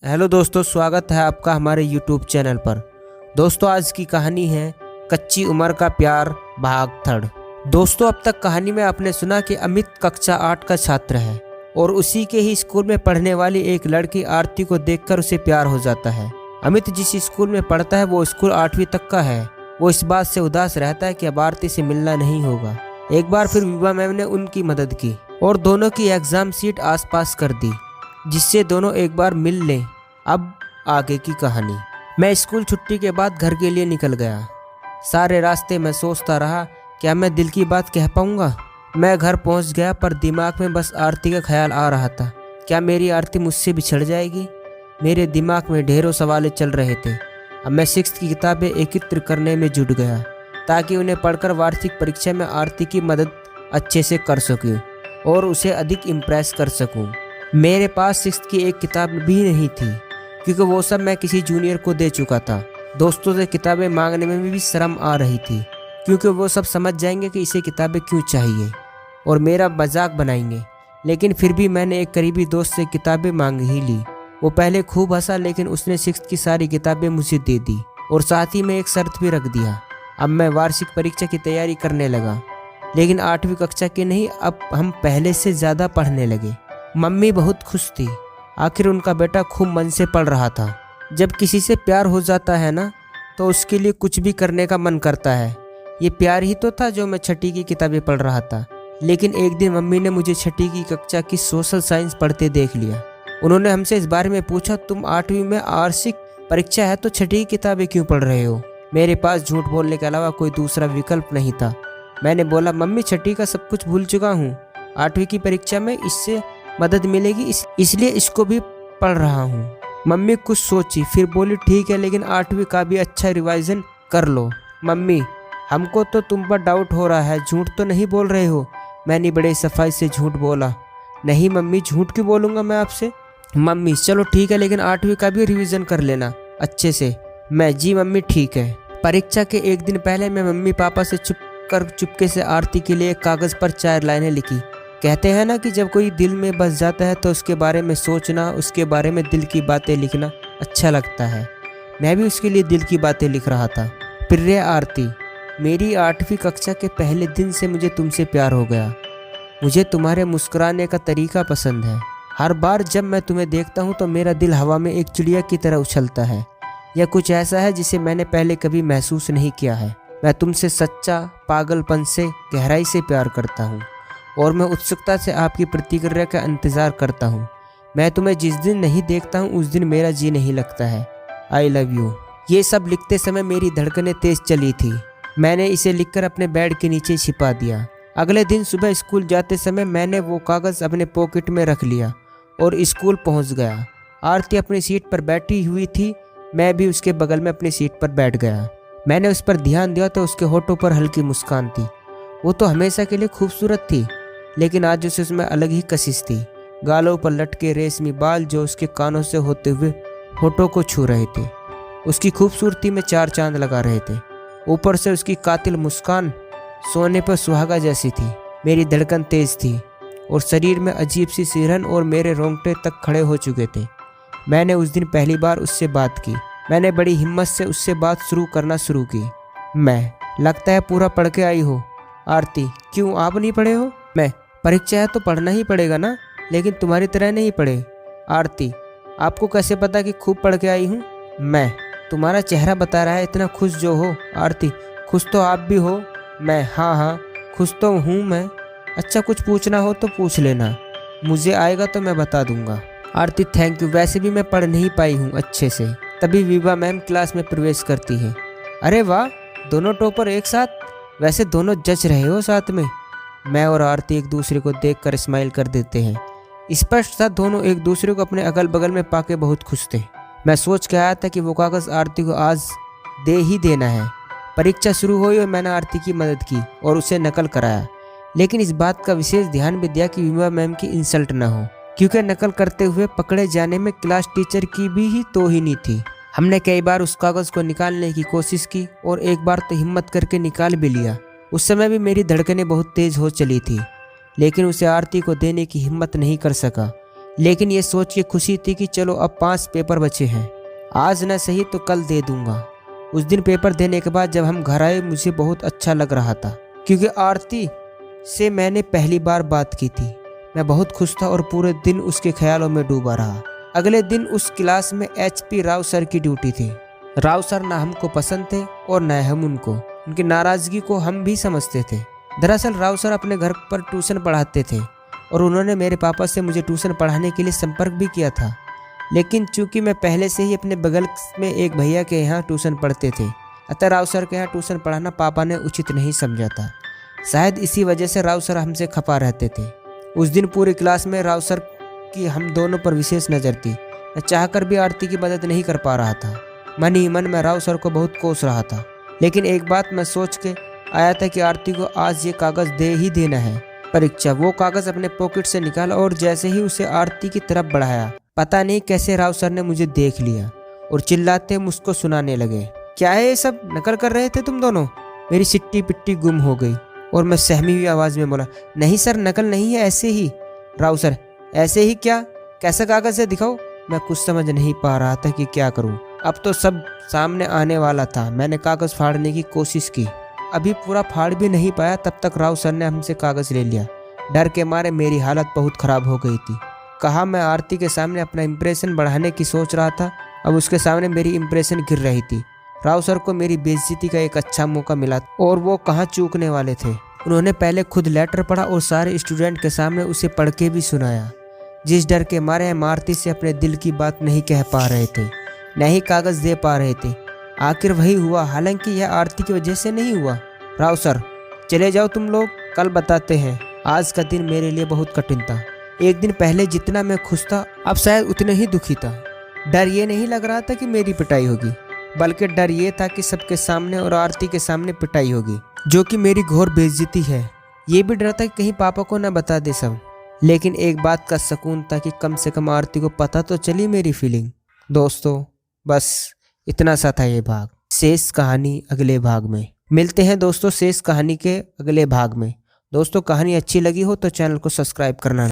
Hello दोस्तों, स्वागत है आपका हमारे YouTube चैनल पर। दोस्तों, आज की कहानी है कच्ची उम्र का प्यार भाग थर्ड। दोस्तों, अब तक कहानी में आपने सुना कि अमित कक्षा 8 का छात्र है और उसी के ही स्कूल में पढ़ने वाली एक लड़की आरती को देखकर उसे प्यार हो जाता है। अमित जिस स्कूल में पढ़ता है वो स्कूल 8वीं तक का है। वो इस बात से उदास रहता है कि अब आरती से मिलना नहीं होगा। एक बार फिर विभा मैम ने उनकी मदद की और दोनों की एग्जाम सीट आसपास कर दी, जिससे दोनों एक बार मिल लें। अब आगे की कहानी। मैं स्कूल छुट्टी के बाद घर के लिए निकल गया। सारे रास्ते मैं सोचता रहा, क्या मैं दिल की बात कह पाऊंगा। मैं घर पहुंच गया, पर दिमाग में बस आरती का ख्याल आ रहा था। क्या मेरी आरती मुझसे बिछड़ जाएगी? मेरे दिमाग में ढेरों सवाल चल रहे थे। अब मैं 6th की किताबें एकत्र करने में जुट गया, ताकि उन्हें पढ़कर वार्षिक परीक्षा में आरती की मदद अच्छे से कर सकूं और उसे अधिक इम्प्रेस कर सकूं। मेरे पास 6th की एक किताब भी नहीं थी, क्योंकि वो सब मैं किसी जूनियर को दे चुका था। दोस्तों से किताबें मांगने में भी शर्म आ रही थी, क्योंकि वो सब समझ जाएंगे कि इसे किताबें क्यों चाहिए और मेरा मजाक बनाएंगे। लेकिन फिर भी मैंने एक करीबी दोस्त से किताबें मांग ही ली। वो पहले खूब हंसा, लेकिन उसने 6th की सारी किताबें मुझे दे दी और साथ ही में एक शर्त भी रख दिया। अब मैं वार्षिक परीक्षा की तैयारी करने लगा, लेकिन 8वीं कक्षा की नहीं, अब हम पहले से ज़्यादा पढ़ने लगे। मम्मी बहुत खुश थी। आखिर उनका बेटा खूब मन से पढ़ रहा था। जब किसी से प्यार हो जाता है ना, तो उसके लिए कुछ भी करने का मन करता है। ये प्यार ही तो था जो मैं 6ठी की किताबें पढ़ रहा था। लेकिन एक दिन मम्मी ने मुझे 6ठी की कक्षा की सोशल साइंस पढ़ते देख लिया। उन्होंने हमसे इस बारे में पूछा, तुम 8वीं में वार्षिक परीक्षा है तो 6ठी की किताबें क्यों पढ़ रहे हो? मेरे पास झूठ बोलने के अलावा कोई दूसरा विकल्प नहीं था। मैंने बोला, मम्मी 6ठी का सब कुछ भूल चुका हूँ। 8वीं की परीक्षा में इससे मदद मिलेगी, इसलिए इसको भी पढ़ रहा हूँ। मम्मी कुछ सोची, फिर बोली, ठीक है, लेकिन 8वीं का भी अच्छा रिवाइजन कर लो। मम्मी, हमको तो तुम पर डाउट हो रहा है, झूठ तो नहीं बोल रहे हो? मैंने बड़े सफाई से झूठ बोला। नहीं मम्मी, झूठ क्यों बोलूँगा मैं आपसे? मम्मी, चलो ठीक है, लेकिन 8वीं का भी रिविज़न कर लेना अच्छे से। मैं, जी मम्मी ठीक है। परीक्षा के एक दिन पहले मैं मम्मी पापा से चुपके से आरती के लिए कागज़ पर 4 लाइनें लिखी। कहते हैं ना कि जब कोई दिल में बस जाता है तो उसके बारे में सोचना, उसके बारे में दिल की बातें लिखना अच्छा लगता है। मैं भी उसके लिए दिल की बातें लिख रहा था। प्रिय आरती, मेरी 8वीं कक्षा के पहले दिन से मुझे तुमसे प्यार हो गया। मुझे तुम्हारे मुस्कुराने का तरीका पसंद है। हर बार जब मैं तुम्हें देखता हूँ तो मेरा दिल हवा में एक चिड़िया की तरह उछलता है। यह कुछ ऐसा है जिसे मैंने पहले कभी महसूस नहीं किया है। मैं तुमसे सच्चा पागलपन से, गहराई से प्यार करता हूँ और मैं उत्सुकता से आपकी प्रतिक्रिया का इंतज़ार करता हूँ। मैं तुम्हें जिस दिन नहीं देखता हूँ उस दिन मेरा जी नहीं लगता है। I love you. ये सब लिखते समय मेरी धड़कनें तेज चली थी। मैंने इसे लिखकर अपने बेड के नीचे छिपा दिया। अगले दिन सुबह स्कूल जाते समय मैंने वो कागज़ अपने पॉकेट में रख लिया और स्कूल पहुँच गया। आरती अपनी सीट पर बैठी हुई थी। मैं भी उसके बगल में अपनी सीट पर बैठ गया। मैंने उस पर ध्यान दिया तो उसके होठों पर हल्की मुस्कान थी। वो तो हमेशा के लिए खूबसूरत थी, लेकिन आज उसे उसमें अलग ही कशिश थी। गालों पर लटके रेशमी बाल जो उसके कानों से होते हुए होठों को छू रहे थे, उसकी खूबसूरती में 4 चांद लगा रहे थे। ऊपर से उसकी कातिल मुस्कान सोने पर सुहागा जैसी थी। मेरी धड़कन तेज थी और शरीर में अजीब सी सिहरन और मेरे रोंगटे तक खड़े हो चुके थे। मैंने उस दिन पहली बार उससे बात की। मैंने बड़ी हिम्मत से उससे बात करना शुरू की। मैं, लगता है पूरा पढ़ के आई हो। आरती, क्यों आप नहीं पढ़े हो? मैं, परीक्षा है तो पढ़ना ही पड़ेगा ना, लेकिन तुम्हारी तरह नहीं पढ़े। आरती, आपको कैसे पता कि खूब पढ़ के आई हूँ? मैं, तुम्हारा चेहरा बता रहा है, इतना खुश जो हो। आरती, खुश तो आप भी हो। मैं, हाँ खुश तो हूँ मैं। अच्छा, कुछ पूछना हो तो पूछ लेना, मुझे आएगा तो मैं बता दूंगा। आरती, थैंक यू, वैसे भी मैं पढ़ नहीं पाई हूँ अच्छे से। तभी विभा मैम क्लास में प्रवेश करती है। अरे वाह, दोनों टॉपर एक साथ, वैसे दोनों जज रहे हो साथ में। मैं और आरती एक दूसरे को देखकर स्माइल कर देते हैं। स्पष्ट था दोनों एक दूसरे को अपने अगल बगल में पाके बहुत खुश थे। मैं सोच के आया था कि वो कागज़ आरती को आज दे ही देना है। परीक्षा शुरू हुई और मैंने आरती की मदद की और उसे नकल कराया, लेकिन इस बात का विशेष ध्यान भी दिया कि विभा मैम की इंसल्ट न हो, क्योंकि नकल करते हुए पकड़े जाने में क्लास टीचर की भी ही तौहीनी थी। हमने कई बार उस कागज़ को निकालने की कोशिश की और एक बार तो हिम्मत करके निकाल भी लिया। उस समय भी मेरी धड़कनें बहुत तेज हो चली थी, लेकिन उसे आरती को देने की हिम्मत नहीं कर सका। लेकिन ये सोच के खुशी थी कि चलो अब 5 पेपर बचे हैं, आज न सही तो कल दे दूंगा। उस दिन पेपर देने के बाद जब हम घर आए मुझे बहुत अच्छा लग रहा था, क्योंकि आरती से मैंने पहली बार बात की थी। मैं बहुत खुश था और पूरे दिन उसके ख्यालों में डूबा रहा। अगले दिन उस क्लास में HP राव सर की ड्यूटी थी। राव सर ना हमको पसंद थे और न हम उनको। उनकी नाराजगी को हम भी समझते थे। दरअसल राव सर अपने घर पर ट्यूशन पढ़ाते थे और उन्होंने मेरे पापा से मुझे ट्यूशन पढ़ाने के लिए संपर्क भी किया था, लेकिन चूंकि मैं पहले से ही अपने बगल में एक भैया के यहाँ ट्यूशन पढ़ते थे, अतः राव सर के यहाँ ट्यूशन पढ़ाना पापा ने उचित नहीं समझा था। शायद इसी वजह से राव सर हमसे खफा रहते थे। उस दिन पूरी क्लास में राव सर की हम दोनों पर विशेष नज़र थी। मैं चाहकर भी आरती की मदद नहीं कर पा रहा था। मन ही मन में राव सर को बहुत कोस रहा था, लेकिन एक बात मैं सोच के आया था कि आरती को आज ये कागज़ दे ही देना है परीक्षा। वो कागज़ अपने पॉकेट से निकाला और जैसे ही उसे आरती की तरफ बढ़ाया, पता नहीं कैसे राव सर ने मुझे देख लिया और चिल्लाते मुझको सुनाने लगे, क्या है ये सब, नकल कर रहे थे तुम दोनों? मेरी सिट्टी पिट्टी गुम हो गई और मैं सहमी हुई आवाज़ में बोला, नहीं सर, नकल नहीं है, ऐसे ही। राव सर, ऐसे ही क्या? कैसा कागज़ है, दिखाओ। मैं कुछ समझ नहीं पा रहा था कि क्या करूं। अब तो सब सामने आने वाला था। मैंने कागज़ फाड़ने की कोशिश की, अभी पूरा फाड़ भी नहीं पाया तब तक राव सर ने हमसे कागज़ ले लिया। डर के मारे मेरी हालत बहुत ख़राब हो गई थी। कहा मैं आरती के सामने अपना इम्प्रेशन बढ़ाने की सोच रहा था, अब उसके सामने मेरी इम्प्रेशन गिर रही थी। राव सर को मेरी बेइज्जती का एक अच्छा मौका मिला और वो कहाँ चूकने वाले थे। उन्होंने पहले खुद लेटर पढ़ा और सारे स्टूडेंट के सामने उसे पढ़ के भी सुनाया। जिस डर के मारे हम आरती से अपने दिल की बात नहीं कह पा रहे थे, न ही कागज़ दे पा रहे थे। आखिर वही हुआ, हालांकि यह आरती की वजह से नहीं हुआ। राव सर, चले जाओ तुम लोग, कल बताते हैं। आज का दिन मेरे लिए बहुत कठिन था। एक दिन पहले जितना मैं खुश था, अब शायद उतने ही दुखी था। डर ये नहीं लग रहा था कि मेरी पिटाई होगी, बल्कि डर ये था कि सबके सामने और आरती के सामने पिटाई होगी, जो कि मेरी घोर बेइज्जती है। ये भी डर था कि कहीं पापा को न बता दे सब। लेकिन एक बात का सुकून था कि कम से कम आरती को पता तो चली मेरी फीलिंग। दोस्तों, बस इतना सा था ये भाग। शेष कहानी अगले भाग में। मिलते हैं दोस्तों शेष कहानी के अगले भाग में। दोस्तों, कहानी अच्छी लगी हो तो चैनल को सब्सक्राइब करना